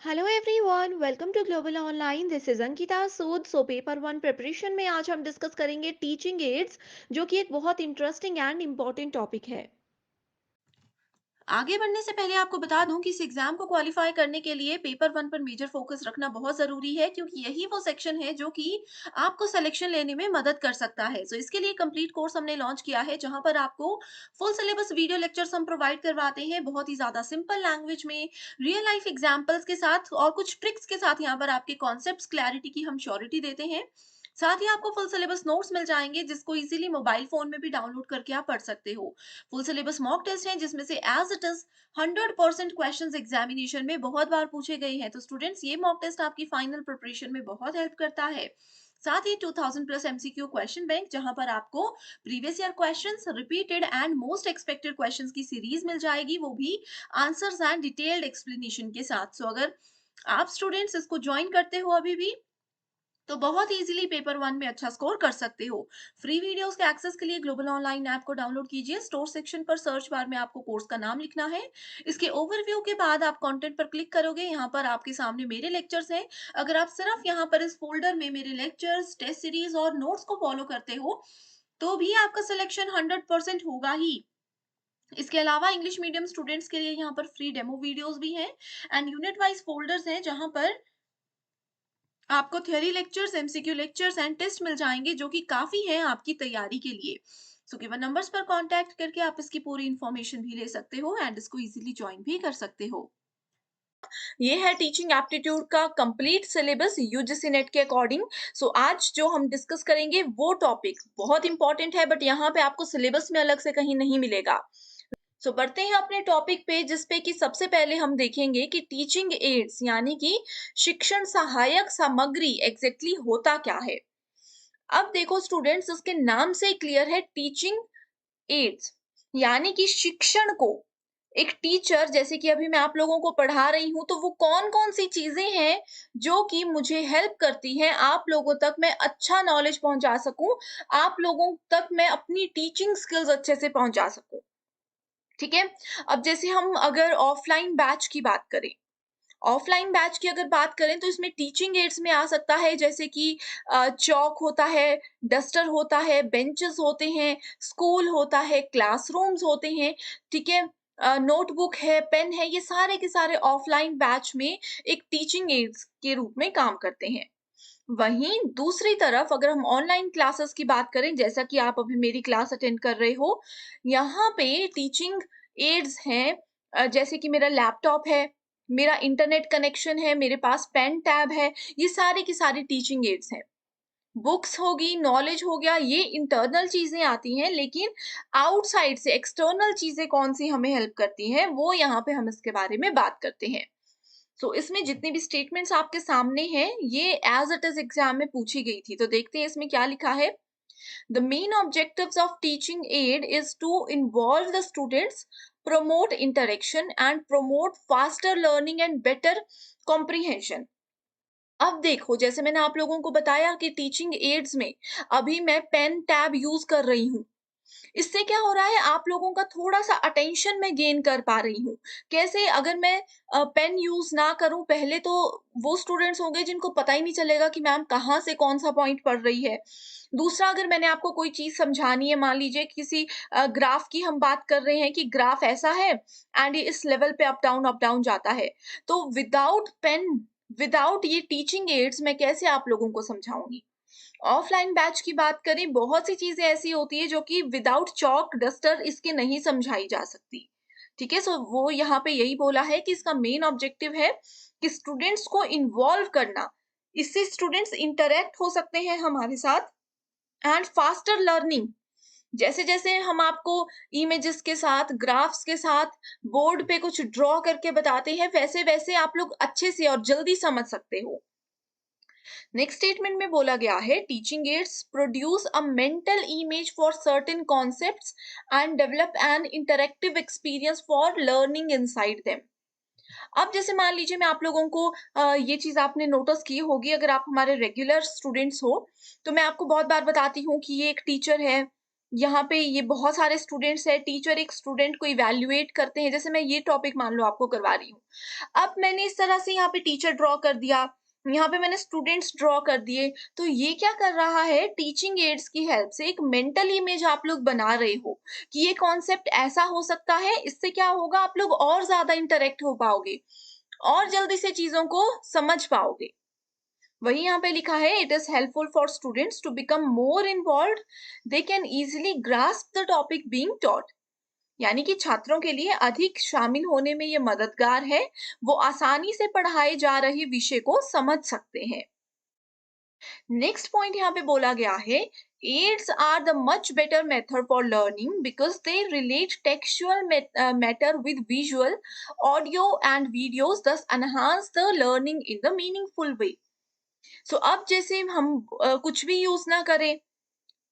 Hello everyone, welcome to global online. This is Ankita Sood. Paper one preparation में आज हम discuss करेंगे टीचिंग एड्स, जो कि एक बहुत इंटरेस्टिंग एंड इम्पॉर्टेंट टॉपिक है। आगे बढ़ने से पहले आपको बता दूं कि इस एग्जाम को क्वालिफाई करने के लिए पेपर वन पर मेजर फोकस रखना बहुत जरूरी है, क्योंकि यही वो सेक्शन है जो कि आपको सिलेक्शन लेने में मदद कर सकता है। इसके लिए कंप्लीट कोर्स हमने लॉन्च किया है, जहां पर आपको फुल सिलेबस वीडियो लेक्चर्स हम प्रोवाइड करवाते हैं, बहुत ही ज्यादा सिंपल लैंग्वेज में, रियल लाइफ एग्जाम्पल्स के साथ और कुछ ट्रिक्स के साथ। यहाँ पर आपके कॉन्सेप्ट क्लैरिटी की हम श्योरिटी देते हैं। साथ ही आपको फुल सिलेबस नोट्स मिल जाएंगे, जिसको इजीली मोबाइल फोन में भी डाउनलोड करके आप पढ़ सकते हो। फुल सिलेबस मॉक टेस्ट है, जिसमें से as it is 100% questions examination में बहुत बार पूछे गए हैं। तो स्टूडेंट्स, ये मॉक टेस्ट आपकी फाइनल प्रिपरेशन में बहुत हेल्प करता है। साथ ही 2000 प्लस एमसीक्यू क्वेश्चन बैंक, जहां पर आपको previous year questions, repeated and most expected questions की सीरीज मिल जाएगी, वो भी आंसर्स एंड डिटेल्ड एक्सप्लेनेशन के साथ। अगर आप स्टूडेंट्स इसको ज्वाइन करते हो अभी भी, तो बहुत इजीली पेपर वन में अच्छा स्कोर कर सकते हो। फ्री वीडियोस के एक्सेस के लिए ग्लोबल ऑनलाइन ऐप को डाउनलोड कीजिए। स्टोर सेक्शन पर सर्च बार में आपको कोर्स का नाम लिखना है। इसके ओवरव्यू के बाद आप कंटेंट पर क्लिक करोगे। यहाँ पर आपके सामने मेरे लेक्चर्स हैं। अगर आप सिर्फ यहाँ पर इस फोल्डर में मेरे लेक्चर्स, टेस्ट सीरीज और नोट्स को फॉलो करते हो, तो भी आपका सिलेक्शन 100% होगा ही। इसके अलावा इंग्लिश मीडियम स्टूडेंट्स के लिए यहाँ पर फ्री डेमो वीडियोस भी हैं एंड यूनिट वाइज फोल्डर्स हैं, जहां पर आपको theory lectures, MCQ lectures and test मिल जाएंगे, जो कि काफी है आपकी तैयारी के लिए। गिवन नंबर्स पर कांटेक्ट करके आप इसकी पूरी इंफॉर्मेशन भी ले सकते हो एंड इसको इजीली ज्वाइन भी कर सकते हो। ये है टीचिंग एप्टीट्यूड का कंप्लीट सिलेबस यूजीसी नेट के अकॉर्डिंग। आज जो हम डिस्कस करेंगे वो टॉपिक बहुत इंपॉर्टेंट है, बट यहाँ पे आपको सिलेबस में अलग से कहीं नहीं मिलेगा। बढ़ते हैं अपने टॉपिक पे, जिसपे कि सबसे पहले हम देखेंगे कि टीचिंग एड्स यानी कि शिक्षण सहायक सामग्री एग्जैक्टली होता क्या है। अब देखो स्टूडेंट्स, उसके नाम से क्लियर है, टीचिंग एड्स यानी कि शिक्षण को एक टीचर, जैसे कि अभी मैं आप लोगों को पढ़ा रही हूं, तो वो कौन कौन सी चीजें हैं जो कि मुझे हेल्प करती हैं आप लोगों तक मैं अच्छा नॉलेज पहुंचा सकूं, आप लोगों तक मैं अपनी टीचिंग स्किल्स अच्छे से पहुंचा सकूं। ठीक है। अब जैसे हम अगर ऑफलाइन बैच की बात करें, ऑफलाइन बैच की अगर बात करें, तो इसमें टीचिंग एड्स में आ सकता है, जैसे कि चॉक होता है, डस्टर होता है, बेंचेस होते हैं, स्कूल होता है, क्लासरूम्स होते हैं। ठीक है। नोटबुक है, पेन है, ये सारे के सारे ऑफलाइन बैच में एक टीचिंग एड्स के रूप में काम करते हैं। वहीं दूसरी तरफ अगर हम ऑनलाइन क्लासेस की बात करें, जैसा कि आप अभी मेरी क्लास अटेंड कर रहे हो, यहाँ पे टीचिंग एड्स हैं, जैसे कि मेरा लैपटॉप है, मेरा इंटरनेट कनेक्शन है, मेरे पास पेन टैब है, ये सारे की सारी टीचिंग एड्स हैं। बुक्स होगी, नॉलेज हो गया, ये इंटरनल चीजें आती हैं, लेकिन आउटसाइड से एक्सटर्नल चीजें कौन सी हमें हेल्प करती हैं, वो यहाँ पे हम इसके बारे में बात करते हैं। इसमें जितनी भी स्टेटमेंट्स आपके सामने हैं, ये एज इट इज एग्जाम में पूछी गई थी। तो देखते हैं इसमें क्या लिखा है। The main objectives of teaching aid is to involve the students, promote interaction and promote faster learning and better comprehension। अब देखो, जैसे मैंने आप लोगों को बताया कि टीचिंग एड्स में अभी मैं पेन टैब यूज कर रही हूँ, इससे क्या हो रहा है, आप लोगों का थोड़ा-सा अटेंशन मैं गेन कर पा रही हूँ। कैसे? अगर मैं पेन यूज़ ना करूँ पहले, तो वो स्टूडेंट्स होंगे जिनको पता ही नहीं चलेगा कि मैम कहाँ से कौन-सा पॉइंट पढ़ रही है। दूसरा, अगर मैंने आपको कोई चीज़ समझानी है, मान लीजिए किसी ग्राफ की हम बात कर रहे हैं कि ग्राफ ऐसा है एंड ये इस लेवल पे अप डाउन जाता है। तो विदाउट पेन, विदाउट ये टीचिंग एड्स मैं कैसे आप लोगों को समझाऊँगी? ऑफलाइन बैच की बात करें, बहुत सी चीजें ऐसी होती है जो कि विदाउट चॉक डस्टर इसके नहीं समझाई जा सकती। ठीक है। वो यहाँ पे यही बोला है कि इसका मेन ऑब्जेक्टिव है कि स्टूडेंट्स को इन्वॉल्व करना, इससे स्टूडेंट्स इंटरेक्ट हो सकते हैं हमारे साथ एंड फास्टर लर्निंग। जैसे जैसे हम आपको इमेजेस के साथ, ग्राफ्स के साथ, बोर्ड पे कुछ ड्रॉ करके बताते हैं, वैसे वैसे आप लोग अच्छे से और जल्दी समझ सकते हो। नेक्स्ट स्टेटमेंट में बोला गया है, teaching ads produce a mental image for certain concepts and develop an interactive experience for learning inside them. अब जैसे मान लीजिए, मैं आप लोगों को ये चीज आपने नोटिस की होगी, अगर आप हमारे रेगुलर स्टूडेंट्स हो, तो मैं आपको बहुत बार बताती हूँ कि ये एक टीचर है, यहाँ पे ये बहुत सारे स्टूडेंट्स हैं, टीचर एक स्टूडेंट को इवैल्यूएट करते हैं, जैसे मैं ये टॉपिक मान लो आपको करवा रही हूँ। अब मैंने इस तरह से यहाँ पे टीचर ड्रॉ कर दिया, यहाँ पे मैंने स्टूडेंट्स ड्रॉ कर दिए, तो ये क्या कर रहा है, टीचिंग एड्स की हेल्प से एक मेंटल इमेज आप लोग बना रहे हो कि ये कॉन्सेप्ट ऐसा हो सकता है, इससे क्या होगा, आप लोग और ज़्यादा इंटरैक्ट हो पाओगे, और जल्दी से चीज़ों को समझ पाओगे। वही यहाँ पे लिखा है, it is helpful for students to become more involve, they can easily grasp the topic being taught. यानी कि छात्रों के लिए अधिक शामिल होने में ये मददगार है, वो आसानी से पढ़ाए जा रहे विषय को समझ सकते हैं। नेक्स्ट पॉइंट यहाँ पे बोला गया है, aids are the much better method for learning because they relate textual matter with visual audio and videos, thus enhance the learning in the meaningful way. So अब जैसे हम कुछ भी यूज ना करें,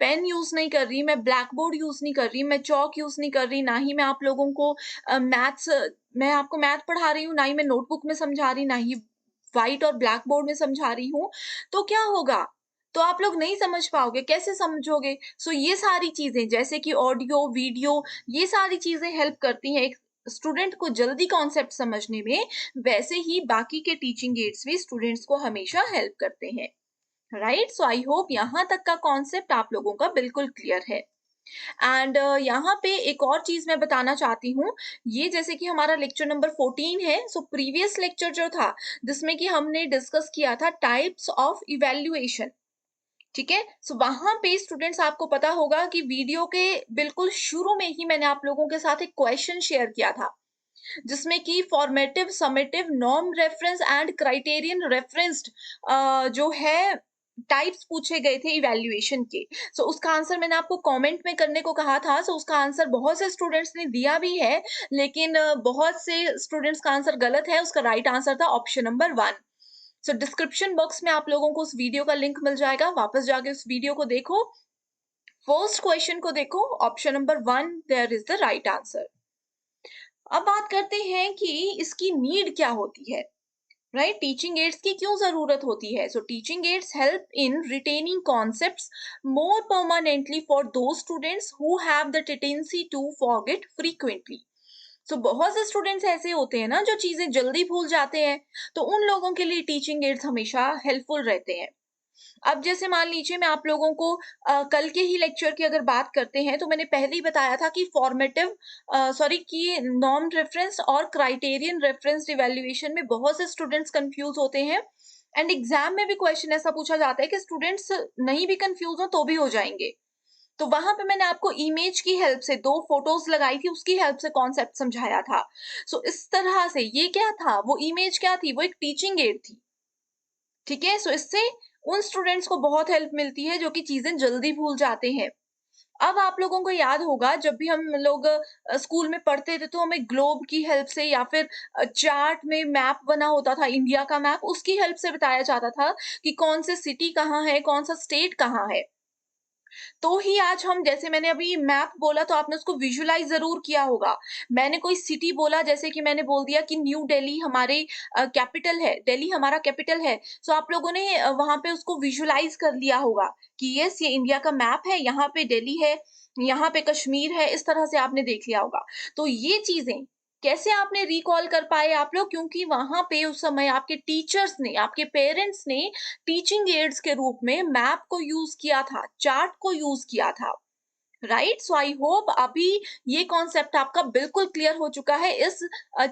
पेन यूज नहीं कर रही, मैं ब्लैक बोर्ड यूज नहीं कर रही, मैं चौक यूज नहीं कर रही, ना ही मैं आप लोगों को मैथ्स मैं आपको मैथ पढ़ा रही हूँ, ना ही मैं नोटबुक में समझा रही, ना ही व्हाइट और ब्लैक बोर्ड में समझा रही हूँ, तो क्या होगा, तो आप लोग नहीं समझ पाओगे, कैसे समझोगे। सो ये सारी चीजें जैसे कि ऑडियो वीडियो, ये सारी चीजें हेल्प करती हैं एक स्टूडेंट को जल्दी कॉन्सेप्ट समझने में, वैसे ही बाकी के टीचिंग एड्स भी स्टूडेंट्स को हमेशा हेल्प करते हैं। राइट, सो आई होप यहाँ तक का कॉन्सेप्ट आप लोगों का बिल्कुल क्लियर है। एंड यहाँ पे एक और चीज मैं बताना चाहती हूँ, ये जैसे कि हमारा लेक्चर नंबर 14 है, सो प्रीवियस लेक्चर जो था जिसमें कि हमने डिस्कस किया था टाइप्स ऑफ इवैल्यूएशन, ठीक है। सो वहां पे स्टूडेंट्स आपको पता होगा कि वीडियो के बिल्कुल शुरू में ही मैंने आप लोगों के साथ एक क्वेश्चन शेयर किया था, जिसमें कि formative, summative, norm reference and criterion referenced जो है टाइप्स पूछे गए थे इवैल्यूएशन के। सो उसका आंसर मैंने आपको कमेंट में करने को कहा था। सो उसका आंसर बहुत से स्टूडेंट्स ने दिया भी है, लेकिन बहुत से स्टूडेंट्स का आंसर गलत है। उसका राइट आंसर था ऑप्शन नंबर 1। सो डिस्क्रिप्शन बॉक्स में आप लोगों को उस वीडियो का लिंक मिल जाएगा, वापस जाके उस वीडियो को देखो, फर्स्ट क्वेश्चन को देखो, option number 1 there is the right answer. अब बात करते हैं कि इसकी नीड क्या होती है, राइट, टीचिंग एड्स की क्यों जरूरत होती है। So teaching aids help in retaining concepts more permanently for those students who have the tendency to forget frequently. So बहुत से स्टूडेंट्स ऐसे होते हैं ना जो चीजें जल्दी भूल जाते हैं, तो उन लोगों के लिए टीचिंग एड्स हमेशा हेल्पफुल रहते हैं। अब जैसे मान लीजिए मैं आप लोगों को कल के ही लेक्चर की अगर बात करते हैं, तो मैंने पहले ही बताया था कि फॉर्मेटिव सॉरी कि नॉर्म रेफरेंस और क्राइटेरियन रेफरेंस इवैल्यूएशन में बहुत से स्टूडेंट्स कंफ्यूज होते हैं, एंड एग्जाम में भी क्वेश्चन ऐसा पूछा जाता है कि स्टूडेंट्स नहीं भी कंफ्यूज हो तो भी हो जाएंगे। तो वहां पे मैंने आपको इमेज की हेल्प से, दो फोटोज लगाई थी, उसकी हेल्प से कॉन्सेप्ट समझाया था। सो इस तरह से ये क्या था, वो इमेज क्या थी, वो एक टीचिंग एड थी, ठीक है। सो इससे उन स्टूडेंट्स को बहुत हेल्प मिलती है जो कि चीजें जल्दी भूल जाते हैं। अब आप लोगों को याद होगा जब भी हम लोग स्कूल में पढ़ते थे, तो हमें ग्लोब की हेल्प से या फिर चार्ट में मैप बना होता था, इंडिया का मैप, उसकी हेल्प से बताया जाता था कि कौन से सिटी कहाँ है, कौन सा स्टेट कहाँ है। तो ही आज हम, जैसे मैंने अभी मैप बोला तो आपने उसको विजुअलाइज जरूर किया होगा। मैंने कोई सिटी बोला, जैसे कि मैंने बोल दिया कि न्यू दिल्ली हमारे कैपिटल है, दिल्ली हमारा कैपिटल है। सो आप लोगों ने वहां पे उसको विजुअलाइज कर लिया होगा कि यस ये इंडिया का मैप है, यहाँ पे दिल्ली है, यहाँ पे कश्मीर है, इस तरह से आपने देख लिया होगा। तो ये चीजें कैसे आपने रिकॉल कर पाए आप लोग, क्योंकि वहां पे उस समय आपके टीचर्स ने, आपके पेरेंट्स ने टीचिंग एड्स के रूप में मैप को यूज किया था, चार्ट को यूज किया था। राइट, सो आई होप अभी ये कॉन्सेप्ट आपका बिल्कुल क्लियर हो चुका है इस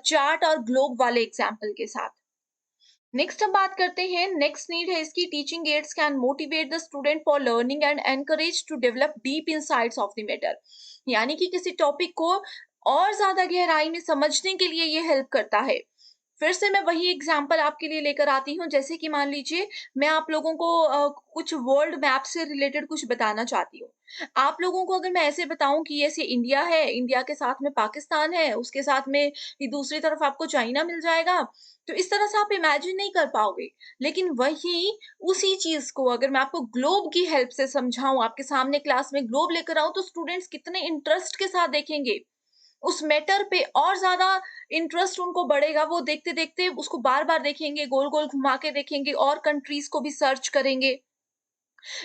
चार्ट और ग्लोब वाले एग्जाम्पल के साथ। नेक्स्ट हम बात करते हैं, नेक्स्ट नीड है इसकी, teaching aids can motivate the student for learning and encourage to develop deep insights of the matter. यानी कि किसी टॉपिक को और ज्यादा गहराई में समझने के लिए ये हेल्प करता है। फिर से मैं वही एग्जाम्पल आपके लिए लेकर आती हूँ, जैसे कि मान लीजिए मैं आप लोगों को कुछ वर्ल्ड मैप से रिलेटेड कुछ बताना चाहती हूँ। आप लोगों को अगर मैं ऐसे बताऊं कि ये इंडिया है, इंडिया के साथ में पाकिस्तान है, उसके साथ में ये दूसरी तरफ आपको चाइना मिल जाएगा, तो इस तरह से आप इमेजिन नहीं कर पाओगे। लेकिन वही उसी चीज को अगर मैं आपको ग्लोब की हेल्प से समझाऊं, आपके सामने क्लास में ग्लोब लेकर आऊं, तो स्टूडेंट्स कितने इंटरेस्ट के साथ देखेंगे उस मैटर पे, और ज्यादा इंटरेस्ट उनको बढ़ेगा, वो देखते देखते उसको बार बार देखेंगे, गोल गोल घुमा के देखेंगे, और कंट्रीज को भी सर्च करेंगे।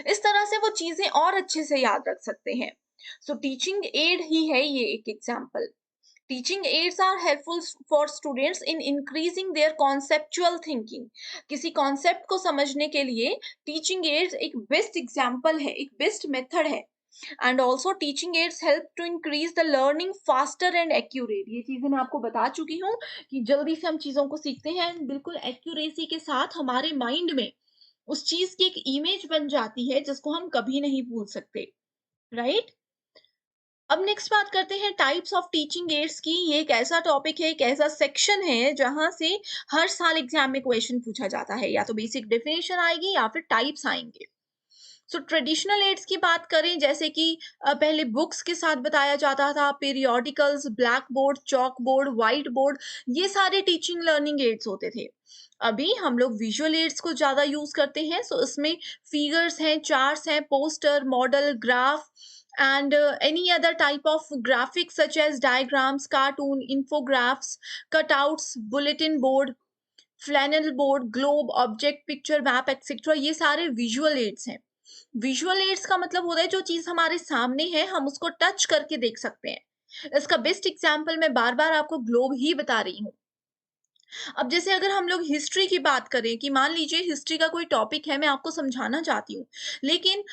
इस तरह से वो चीजें और अच्छे से याद रख सकते हैं। सो टीचिंग एड ही है ये एक example. Teaching aids are helpful for students in increasing their conceptual thinking. किसी कॉन्सेप्ट को समझने के लिए टीचिंग एड्स एक बेस्ट एग्जाम्पल है, एक बेस्ट मेथड है। And also teaching aids help to increase the learning faster and accurate. ये चीजें मैं आपको बता चुकी हूँ कि जल्दी से हम चीजों को सीखते हैं and बिल्कुल एक्यूरेसी के साथ हमारे माइंड में उस चीज की एक इमेज बन जाती है जिसको हम कभी नहीं भूल सकते, राइट। अब नेक्स्ट बात करते हैं टाइप्स ऑफ टीचिंग एड्स की। ये एक ऐसा टॉपिक है, एक ऐसा सेक्शन है जहां से हर साल एग्जाम में क्वेश्चन पूछा जाता है, या तो बेसिक डेफिनेशन आएगी या फिर टाइप्स आएंगे। सो ट्रेडिशनल एड्स की बात करें, जैसे कि पहले बुक्स के साथ बताया जाता था, periodicals, black board, chalk board, white board, ये सारे टीचिंग लर्निंग एड्स होते थे। अभी हम लोग विजुअल एड्स को ज्यादा यूज करते हैं। सो इसमें फिगर्स हैं, चार्ट्स हैं, poster, model, graph and any other type of graphics such as diagrams, cartoon, infographics, cutouts, bulletin board, flannel board, globe, object, picture, map, etc. ये सारे विजुअल एड्स हैं। विजुअल एड्स का मतलब होता है जो चीज हमारे सामने है हम उसको टच करके देख सकते हैं। इसका बेस्ट एग्जांपल मैं बार बार आपको ग्लोब ही बता रही हूँ। अब जैसे अगर हम लोग हिस्ट्री की बात करें कि मान लीजिए हिस्ट्री का कोई टॉपिक है, मैं आपको समझाना चाहती हूँ, लेकिन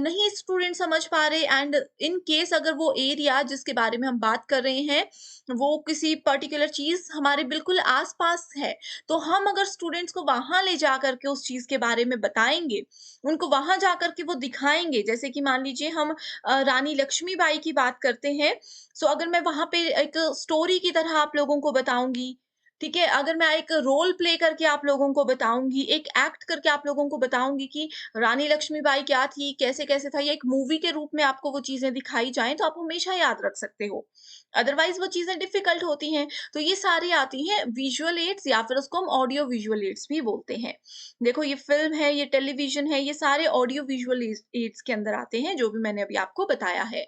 नहीं स्टूडेंट समझ पा रहे, एंड इन केस अगर वो एरिया जिसके बारे में हम बात कर रहे हैं वो किसी पर्टिकुलर चीज हमारे बिल्कुल आसपास है, तो हम अगर स्टूडेंट्स को वहां ले जा करके उस चीज के बारे में बताएंगे, उनको वहां जा करके वो दिखाएंगे। जैसे कि मान लीजिए हम रानी लक्ष्मीबाई की बात करते हैं, सो अगर मैं वहां पे एक स्टोरी की तरह आप लोगों को बताऊंगी, ठीक है, अगर मैं एक रोल प्ले करके आप लोगों को बताऊंगी, एक एक्ट करके आप लोगों को बताऊंगी कि रानी लक्ष्मीबाई क्या थी, कैसे कैसे था, या एक मूवी के रूप में आपको वो चीजें दिखाई जाएं, तो आप हमेशा याद रख सकते हो। अदरवाइज वो चीजें डिफिकल्ट होती हैं। तो ये सारी आती हैं विजुअल एड्स, या फिर उसको हम ऑडियो विजुअल एड्स भी बोलते हैं। देखो ये फिल्म है, ये टेलीविजन है, ये सारे ऑडियो विजुअल एड्स के अंदर आते हैं, जो भी मैंने अभी आपको बताया है।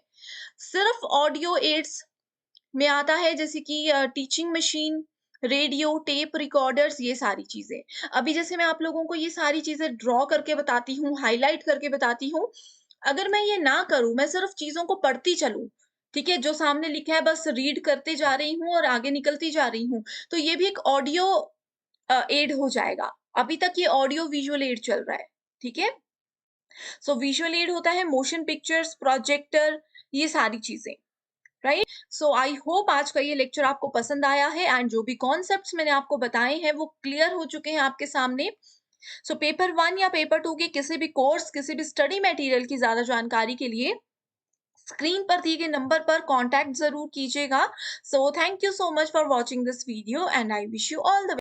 सिर्फ ऑडियो एड्स में आता है जैसे कि teaching machine, radio, tape recorders, ये सारी चीजें। अभी जैसे मैं आप लोगों को ये सारी चीजें ड्रॉ करके बताती हूँ, हाईलाइट करके बताती हूँ, अगर मैं ये ना करूं, मैं सिर्फ चीजों को पढ़ती चलूं, ठीक है, जो सामने लिखा है बस रीड करते जा रही हूँ और आगे निकलती जा रही हूँ, तो ये भी एक ऑडियो एड हो जाएगा। अभी तक ये ऑडियो विजुअल एड चल रहा है, ठीक है। सो विजुअल एड होता है मोशन पिक्चर्स, प्रोजेक्टर, ये सारी चीजें, राइट। सो आई होप आज का ये लेक्चर आपको पसंद आया है, एंड जो भी कॉन्सेप्ट्स मैंने आपको बताए हैं वो क्लियर हो चुके हैं आपके सामने। सो पेपर 1 या पेपर 2 के किसी भी कोर्स, किसी भी स्टडी मटेरियल की ज्यादा जानकारी के लिए स्क्रीन पर दिए गए नंबर पर कांटेक्ट जरूर कीजिएगा। So thank you so much for watching this video and I wish you all the